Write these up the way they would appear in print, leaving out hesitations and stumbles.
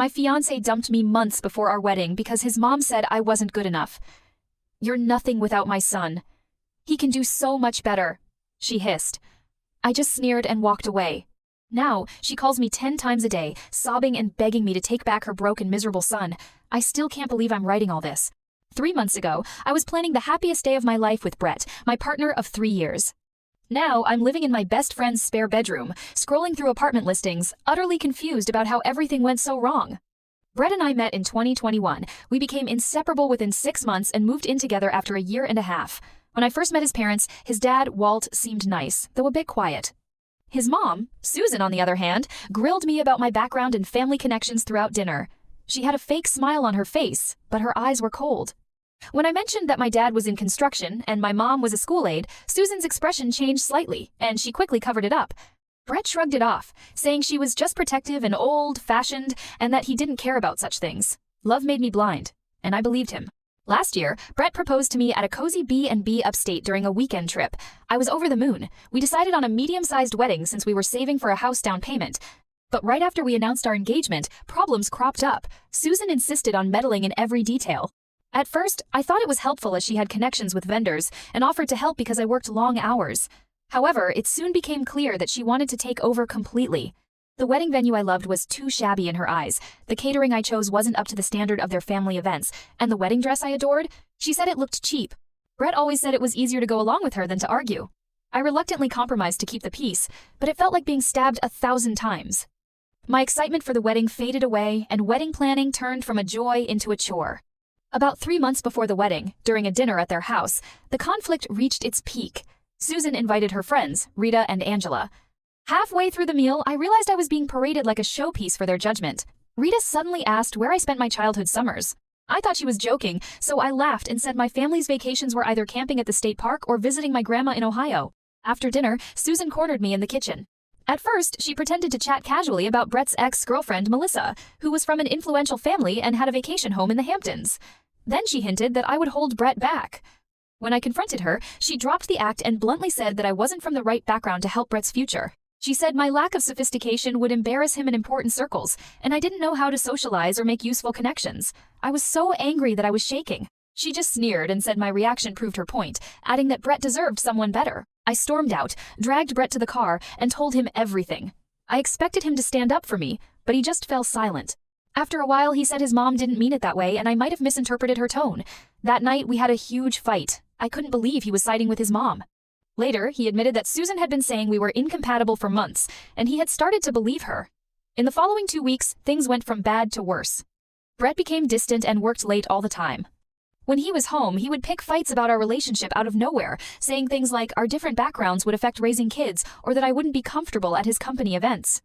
My fiance dumped me months before our wedding because his mom said I wasn't good enough. "You're nothing without my son. He can do so much better," she hissed. I just sneered and walked away. Now, she calls me 10 times a day, sobbing and begging me to take back her broken, miserable son. I still can't believe I'm writing all this. 3 months ago, I was planning the happiest day of my life with Brett, my partner of 3 years. Now, I'm living in my best friend's spare bedroom, scrolling through apartment listings, utterly confused about how everything went so wrong. Brett and I met in 2021. We became inseparable within 6 months and moved in together after a year and a half. When I first met his parents, his dad, Walt, seemed nice, though a bit quiet. His mom, Susan on the other hand, grilled me about my background and family connections throughout dinner. She had a fake smile on her face, but her eyes were cold. When I mentioned that my dad was in construction and my mom was a school aide, Susan's expression changed slightly, and she quickly covered it up. Brett shrugged it off, saying she was just protective and old-fashioned and that he didn't care about such things. Love made me blind, and I believed him. Last year, Brett proposed to me at a cozy B&B upstate during a weekend trip. I was over the moon. We decided on a medium-sized wedding since we were saving for a house down payment. But right after we announced our engagement, problems cropped up. Susan insisted on meddling in every detail. At first, I thought it was helpful as she had connections with vendors and offered to help because I worked long hours. However, it soon became clear that she wanted to take over completely. The wedding venue I loved was too shabby in her eyes, the catering I chose wasn't up to the standard of their family events, and the wedding dress I adored, she said it looked cheap. Brett always said it was easier to go along with her than to argue. I reluctantly compromised to keep the peace, but it felt like being stabbed 1,000 times. My excitement for the wedding faded away, and wedding planning turned from a joy into a chore. About 3 months before the wedding, during a dinner at their house, the conflict reached its peak. Susan invited her friends, Rita and Angela. Halfway through the meal, I realized I was being paraded like a showpiece for their judgment. Rita suddenly asked where I spent my childhood summers. I thought she was joking, so I laughed and said my family's vacations were either camping at the state park or visiting my grandma in Ohio. After dinner, Susan cornered me in the kitchen. At first, she pretended to chat casually about Brett's ex-girlfriend, Melissa, who was from an influential family and had a vacation home in the Hamptons. Then she hinted that I would hold Brett back. When I confronted her, she dropped the act and bluntly said that I wasn't from the right background to help Brett's future. She said my lack of sophistication would embarrass him in important circles, and I didn't know how to socialize or make useful connections. I was so angry that I was shaking. She just sneered and said my reaction proved her point, adding that Brett deserved someone better. I stormed out, dragged Brett to the car, and told him everything. I expected him to stand up for me, but he just fell silent. After a while, he said his mom didn't mean it that way, and I might have misinterpreted her tone. That night, we had a huge fight. I couldn't believe he was siding with his mom. Later, he admitted that Susan had been saying we were incompatible for months, and he had started to believe her. In the following 2 weeks, things went from bad to worse. Brett became distant and worked late all the time. When he was home, he would pick fights about our relationship out of nowhere, saying things like our different backgrounds would affect raising kids or that I wouldn't be comfortable at his company events.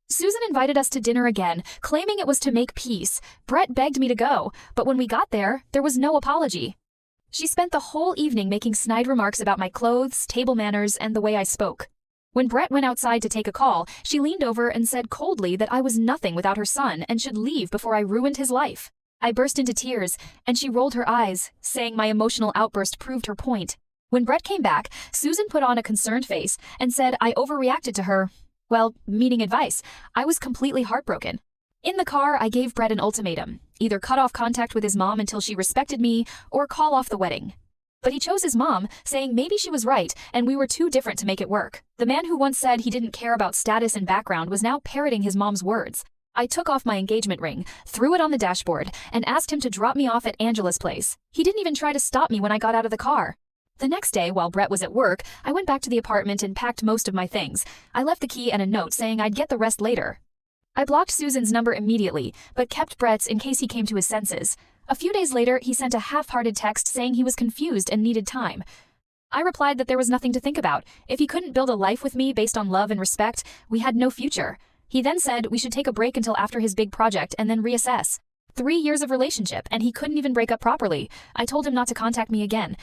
Susan invited us to dinner again, claiming it was to make peace. Brett begged me to go, but when we got there was no apology. She spent the whole evening making snide remarks about my clothes, table manners, and the way I spoke. When Brett went outside to take a call, she leaned over and said coldly that I was nothing without her son and should leave before I ruined his life. I burst into tears, and she rolled her eyes, saying my emotional outburst proved her point. When Brett came back, Susan put on a concerned face and said I overreacted to her, well, meaning advice. I was completely heartbroken. In the car, I gave Brett an ultimatum. Either cut off contact with his mom until she respected me, or call off the wedding. But he chose his mom, saying maybe she was right, and we were too different to make it work. The man who once said he didn't care about status and background was now parroting his mom's words. I took off my engagement ring, threw it on the dashboard, and asked him to drop me off at Angela's place. He didn't even try to stop me when I got out of the car. The next day, while Brett was at work, I went back to the apartment and packed most of my things. I left the key and a note saying I'd get the rest later. I blocked Susan's number immediately, but kept Brett's in case he came to his senses. A few days later, he sent a half-hearted text saying he was confused and needed time. I replied that there was nothing to think about. If he couldn't build a life with me based on love and respect, we had no future. He then said we should take a break until after his big project and then reassess. 3 years of relationship, and he couldn't even break up properly. I told him not to contact me again.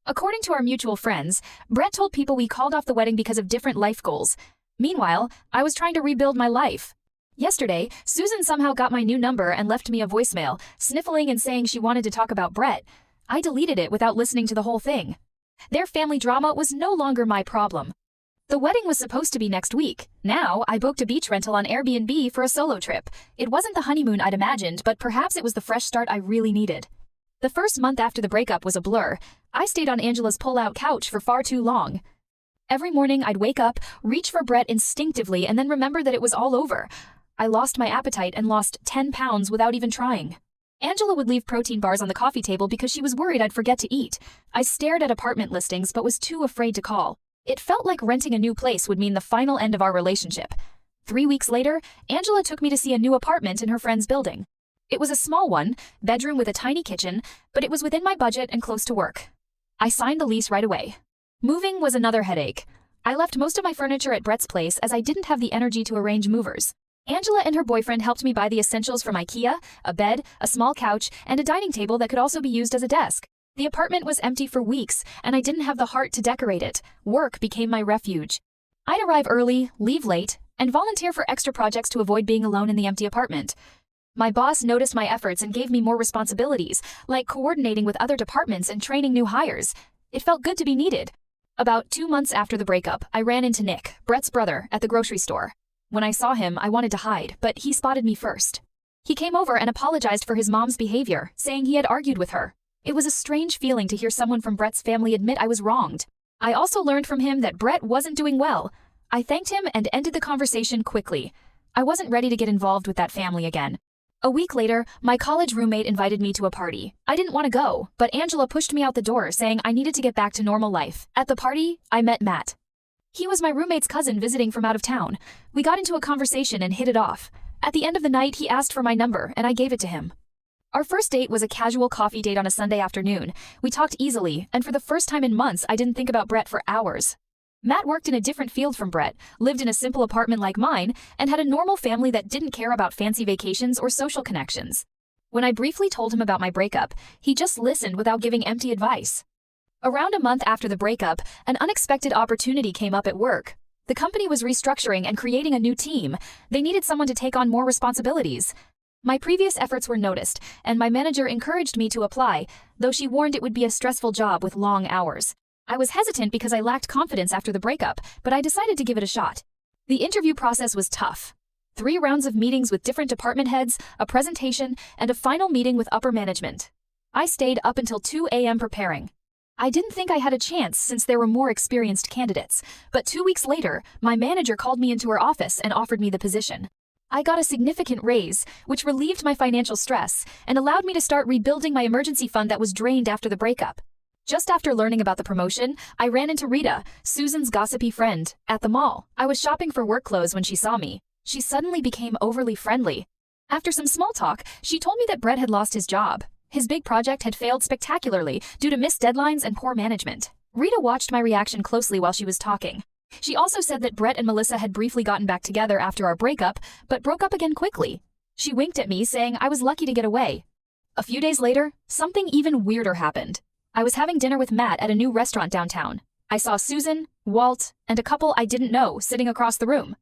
According to our mutual friends, Brett told people we called off the wedding because of different life goals. Meanwhile, I was trying to rebuild my life. Yesterday, Susan somehow got my new number and left me a voicemail, sniffling and saying she wanted to talk about Brett. I deleted it without listening to the whole thing. Their family drama was no longer my problem. The wedding was supposed to be next week. Now, I booked a beach rental on Airbnb for a solo trip. It wasn't the honeymoon I'd imagined, but perhaps it was the fresh start I really needed. The first month after the breakup was a blur. I stayed on Angela's pull-out couch for far too long. Every morning, I'd wake up, reach for Brett instinctively, and then remember that it was all over. I lost my appetite and lost 10 pounds without even trying. Angela would leave protein bars on the coffee table because she was worried I'd forget to eat. I stared at apartment listings but was too afraid to call. It felt like renting a new place would mean the final end of our relationship. 3 weeks later, Angela took me to see a new apartment in her friend's building. It was a small one, bedroom with a tiny kitchen, but it was within my budget and close to work. I signed the lease right away. Moving was another headache. I left most of my furniture at Brett's place as I didn't have the energy to arrange movers. Angela and her boyfriend helped me buy the essentials from IKEA, a bed, a small couch, and a dining table that could also be used as a desk. The apartment was empty for weeks, and I didn't have the heart to decorate it. Work became my refuge. I'd arrive early, leave late, and volunteer for extra projects to avoid being alone in the empty apartment. My boss noticed my efforts and gave me more responsibilities, like coordinating with other departments and training new hires. It felt good to be needed. About 2 months after the breakup, I ran into Nick, Brett's brother, at the grocery store. When I saw him, I wanted to hide, but he spotted me first. He came over and apologized for his mom's behavior, saying he had argued with her. It was a strange feeling to hear someone from Brett's family admit I was wronged. I also learned from him that Brett wasn't doing well. I thanked him and ended the conversation quickly. I wasn't ready to get involved with that family again. A week later, my college roommate invited me to a party. I didn't want to go, but Angela pushed me out the door, saying I needed to get back to normal life. At the party, I met Matt. He was my roommate's cousin visiting from out of town. We got into a conversation and hit it off. At the end of the night, he asked for my number, and I gave it to him. Our first date was a casual coffee date on a Sunday afternoon. We talked easily, and for the first time in months, I didn't think about Brett for hours. Matt worked in a different field from Brett, lived in a simple apartment like mine, and had a normal family that didn't care about fancy vacations or social connections. When I briefly told him about my breakup, he just listened without giving empty advice. Around a month after the breakup, an unexpected opportunity came up at work. The company was restructuring and creating a new team. They needed someone to take on more responsibilities. My previous efforts were noticed, and my manager encouraged me to apply, though she warned it would be a stressful job with long hours. I was hesitant because I lacked confidence after the breakup, but I decided to give it a shot. The interview process was tough. 3 rounds of meetings with different department heads, a presentation, and a final meeting with upper management. I stayed up until 2 a.m. preparing. I didn't think I had a chance since there were more experienced candidates, but 2 weeks later, my manager called me into her office and offered me the position. I got a significant raise, which relieved my financial stress and allowed me to start rebuilding my emergency fund that was drained after the breakup. Just after learning about the promotion, I ran into Rita, Susan's gossipy friend, at the mall. I was shopping for work clothes when she saw me. She suddenly became overly friendly. After some small talk, she told me that Brett had lost his job. His big project had failed spectacularly due to missed deadlines and poor management. Rita watched my reaction closely while she was talking. She also said that Brett and Melissa had briefly gotten back together after our breakup, but broke up again quickly. She winked at me, saying I was lucky to get away. A few days later, something even weirder happened. I was having dinner with Matt at a new restaurant downtown. I saw Susan, Walt, and a couple I didn't know sitting across the room.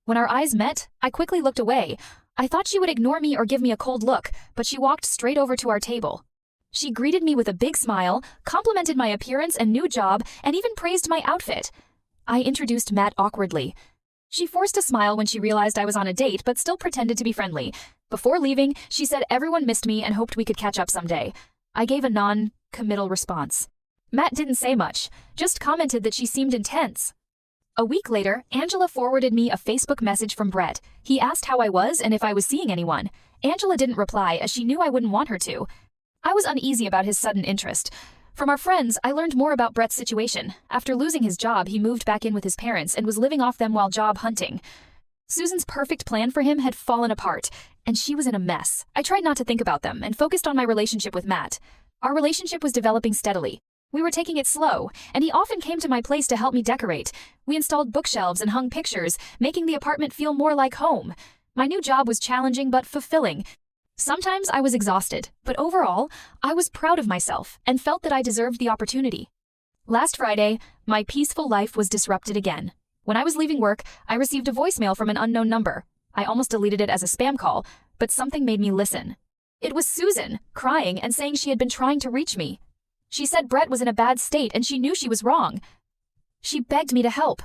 When our eyes met, I quickly looked away. I thought she would ignore me or give me a cold look, but she walked straight over to our table. She greeted me with a big smile, complimented my appearance and new job, and even praised my outfit. I introduced Matt awkwardly. She forced a smile when she realized I was on a date, but still pretended to be friendly. Before leaving, she said everyone missed me and hoped we could catch up someday. I gave a non-committal response. Matt didn't say much, just commented that she seemed intense. A week later, Angela forwarded me a Facebook message from Brett. He asked how I was and if I was seeing anyone. Angela didn't reply as she knew I wouldn't want her to. I was uneasy about his sudden interest. From our friends, I learned more about Brett's situation. After losing his job, he moved back in with his parents and was living off them while job hunting. Susan's perfect plan for him had fallen apart, and she was in a mess. I tried not to think about them and focused on my relationship with Matt. Our relationship was developing steadily. We were taking it slow, and he often came to my place to help me decorate. We installed bookshelves and hung pictures, making the apartment feel more like home. My new job was challenging but fulfilling. Sometimes I was exhausted, but overall, I was proud of myself and felt that I deserved the opportunity. Last Friday, my peaceful life was disrupted again. When I was leaving work, I received a voicemail from an unknown number. I almost deleted it as a spam call, but something made me listen. It was Susan, crying and saying she had been trying to reach me. She said Brett was in a bad state and she knew she was wrong. She begged me to help.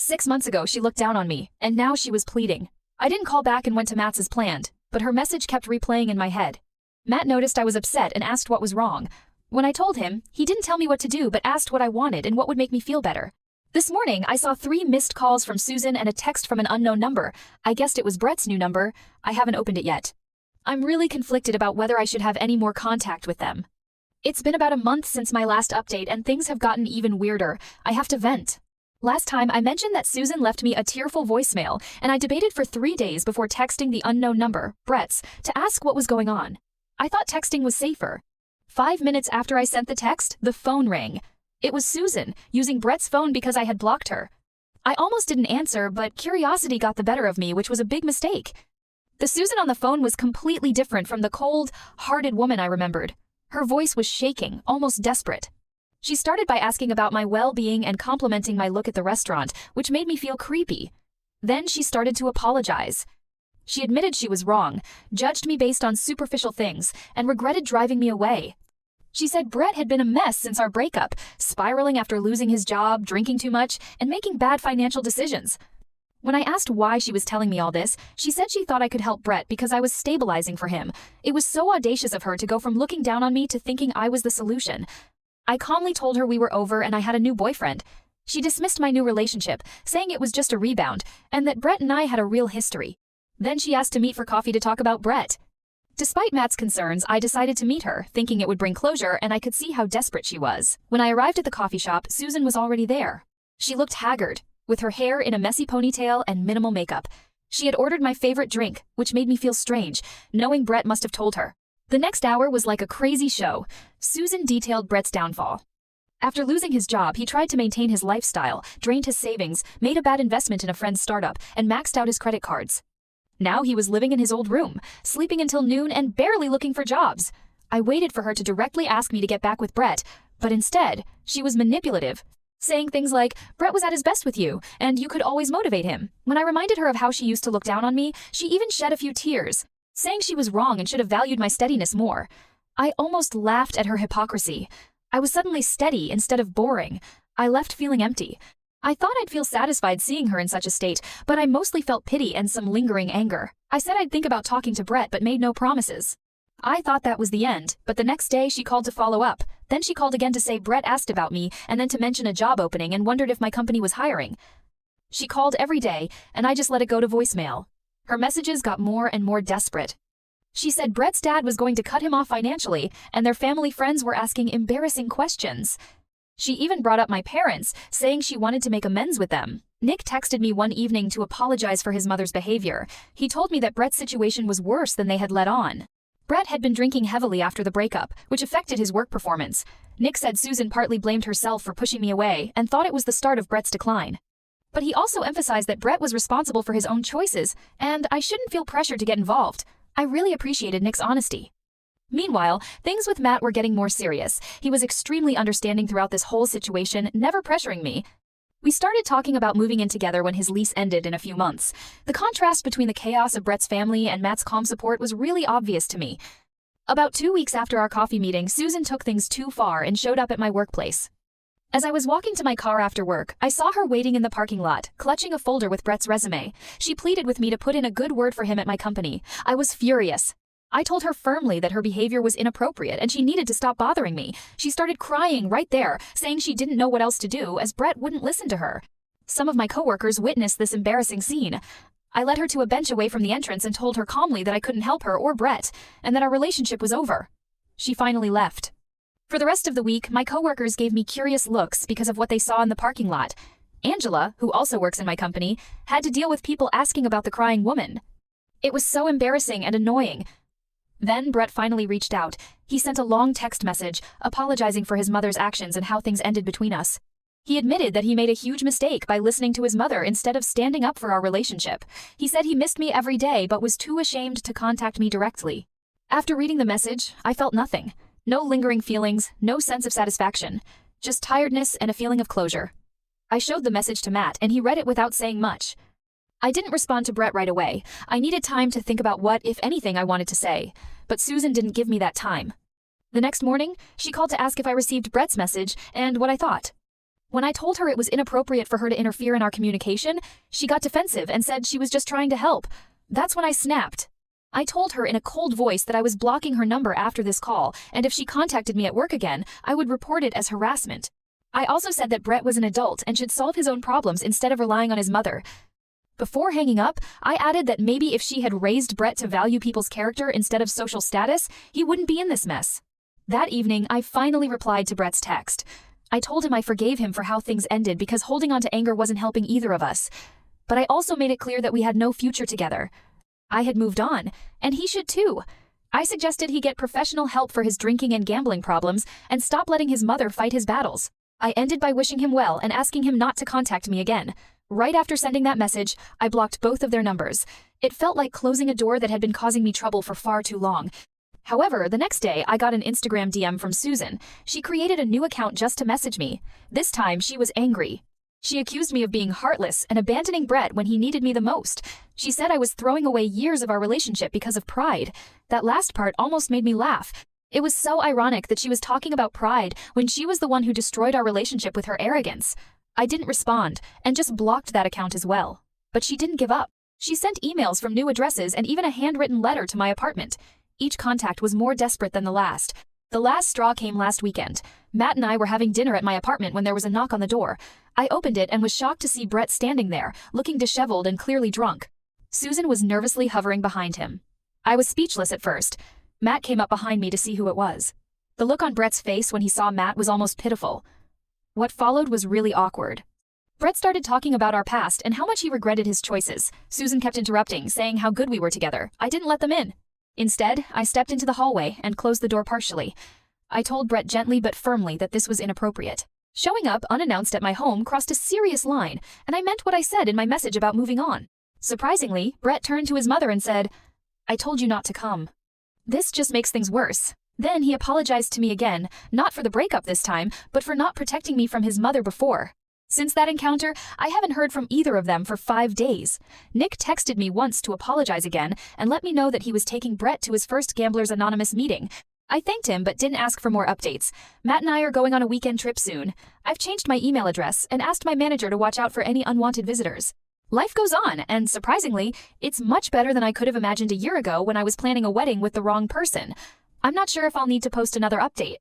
6 months ago she looked down on me, and now she was pleading. I didn't call back and went to Matt's as planned, but her message kept replaying in my head. Matt noticed I was upset and asked what was wrong. When I told him, he didn't tell me what to do but asked what I wanted and what would make me feel better. This morning, I saw 3 missed calls from Susan and a text from an unknown number. I guessed it was Brett's new number. I haven't opened it yet. I'm really conflicted about whether I should have any more contact with them. It's been about a month since my last update and things have gotten even weirder. I have to vent. Last time, I mentioned that Susan left me a tearful voicemail, and I debated for 3 days before texting the unknown number, Brett's, to ask what was going on. I thought texting was safer. 5 minutes after I sent the text, the phone rang. It was Susan, using Brett's phone because I had blocked her. I almost didn't answer, but curiosity got the better of me, which was a big mistake. The Susan on the phone was completely different from the cold, hearted woman I remembered. Her voice was shaking, almost desperate. She started by asking about my well-being and complimenting my look at the restaurant, which made me feel creepy. Then she started to apologize. She admitted she was wrong, judged me based on superficial things, and regretted driving me away. She said Brett had been a mess since our breakup, spiraling after losing his job, drinking too much, and making bad financial decisions. When I asked why she was telling me all this, she said she thought I could help Brett because I was stabilizing for him. It was so audacious of her to go from looking down on me to thinking I was the solution. I calmly told her we were over and I had a new boyfriend. She dismissed my new relationship, saying it was just a rebound, and that Brett and I had a real history. Then she asked to meet for coffee to talk about Brett. Despite Matt's concerns, I decided to meet her, thinking it would bring closure, and I could see how desperate she was. When I arrived at the coffee shop, Susan was already there. She looked haggard, with her hair in a messy ponytail and minimal makeup. She had ordered my favorite drink, which made me feel strange, knowing Brett must have told her. The next hour was like a crazy show. Susan detailed Brett's downfall. After losing his job, he tried to maintain his lifestyle, drained his savings, made a bad investment in a friend's startup, and maxed out his credit cards. Now he was living in his old room, sleeping until noon and barely looking for jobs. I waited for her to directly ask me to get back with Brett, but instead, she was manipulative, saying things like, Brett was at his best with you, and you could always motivate him. When I reminded her of how she used to look down on me, she even shed a few tears, saying she was wrong and should have valued my steadiness more. I almost laughed at her hypocrisy. I was suddenly steady instead of boring. I left feeling empty. I thought I'd feel satisfied seeing her in such a state, but I mostly felt pity and some lingering anger. I said I'd think about talking to Brett but made no promises. I thought that was the end, but the next day she called to follow up. Then she called again to say Brett asked about me and then to mention a job opening and wondered if my company was hiring. She called every day, and I just let it go to voicemail. Her messages got more and more desperate. She said Brett's dad was going to cut him off financially, and their family friends were asking embarrassing questions. She even brought up my parents, saying she wanted to make amends with them. Nick texted me one evening to apologize for his mother's behavior. He told me that Brett's situation was worse than they had let on. Brett had been drinking heavily after the breakup, which affected his work performance. Nick said Susan partly blamed herself for pushing me away and thought it was the start of Brett's decline. But he also emphasized that Brett was responsible for his own choices, and I shouldn't feel pressured to get involved. I really appreciated Nick's honesty. Meanwhile, things with Matt were getting more serious. He was extremely understanding throughout this whole situation, never pressuring me. We started talking about moving in together when his lease ended in a few months. The contrast between the chaos of Brett's family and Matt's calm support was really obvious to me. About 2 weeks after our coffee meeting, Susan took things too far and showed up at my workplace. As I was walking to my car after work, I saw her waiting in the parking lot, clutching a folder with Brett's resume. She pleaded with me to put in a good word for him at my company. I was furious. I told her firmly that her behavior was inappropriate and she needed to stop bothering me. She started crying right there, saying she didn't know what else to do as Brett wouldn't listen to her. Some of my coworkers witnessed this embarrassing scene. I led her to a bench away from the entrance and told her calmly that I couldn't help her or Brett, and that our relationship was over. She finally left. For the rest of the week, my coworkers gave me curious looks because of what they saw in the parking lot. Angela, who also works in my company, had to deal with people asking about the crying woman. It was so embarrassing and annoying. Then Brett finally reached out. He sent a long text message, apologizing for his mother's actions and how things ended between us. He admitted that he made a huge mistake by listening to his mother instead of standing up for our relationship. He said he missed me every day but was too ashamed to contact me directly. After reading the message, I felt nothing. No lingering feelings, no sense of satisfaction. Just tiredness and a feeling of closure. I showed the message to Matt and he read it without saying much. I didn't respond to Brett right away. I needed time to think about what, if anything, I wanted to say. But Susan didn't give me that time. The next morning, she called to ask if I received Brett's message and what I thought. When I told her it was inappropriate for her to interfere in our communication, she got defensive and said she was just trying to help. That's when I snapped. I told her in a cold voice that I was blocking her number after this call, and if she contacted me at work again, I would report it as harassment. I also said that Brett was an adult and should solve his own problems instead of relying on his mother. Before hanging up, I added that maybe if she had raised Brett to value people's character instead of social status, he wouldn't be in this mess. That evening, I finally replied to Brett's text. I told him I forgave him for how things ended because holding on to anger wasn't helping either of us. But I also made it clear that we had no future together. I had moved on, and he should too. I suggested he get professional help for his drinking and gambling problems and stop letting his mother fight his battles. I ended by wishing him well and asking him not to contact me again. Right after sending that message, I blocked both of their numbers. It felt like closing a door that had been causing me trouble for far too long. However, the next day, I got an Instagram DM from Susan. She created a new account just to message me. This time, she was angry. She accused me of being heartless and abandoning Brett when he needed me the most. She said I was throwing away years of our relationship because of pride. That last part almost made me laugh. It was so ironic that she was talking about pride when she was the one who destroyed our relationship with her arrogance. I didn't respond and just blocked that account as well. But she didn't give up. She sent emails from new addresses and even a handwritten letter to my apartment. Each contact was more desperate than the last. The last straw came last weekend. Matt and I were having dinner at my apartment when there was a knock on the door. I opened it and was shocked to see Brett standing there, looking disheveled and clearly drunk. Susan was nervously hovering behind him. I was speechless at first. Matt came up behind me to see who it was. The look on Brett's face when he saw Matt was almost pitiful. What followed was really awkward. Brett started talking about our past and how much he regretted his choices. Susan kept interrupting, saying how good we were together. I didn't let them in. Instead, I stepped into the hallway and closed the door partially. I told Brett gently but firmly that this was inappropriate. Showing up unannounced at my home crossed a serious line, and I meant what I said in my message about moving on. Surprisingly, Brett turned to his mother and said, "I told you not to come." This just makes things worse. Then he apologized to me again, not for the breakup this time, but for not protecting me from his mother before. Since that encounter, I haven't heard from either of them for 5 days. Nick texted me once to apologize again and let me know that he was taking Brett to his first Gamblers Anonymous meeting. I thanked him but didn't ask for more updates. Matt and I are going on a weekend trip soon. I've changed my email address and asked my manager to watch out for any unwanted visitors. Life goes on, and surprisingly, it's much better than I could have imagined a year ago when I was planning a wedding with the wrong person. I'm not sure if I'll need to post another update.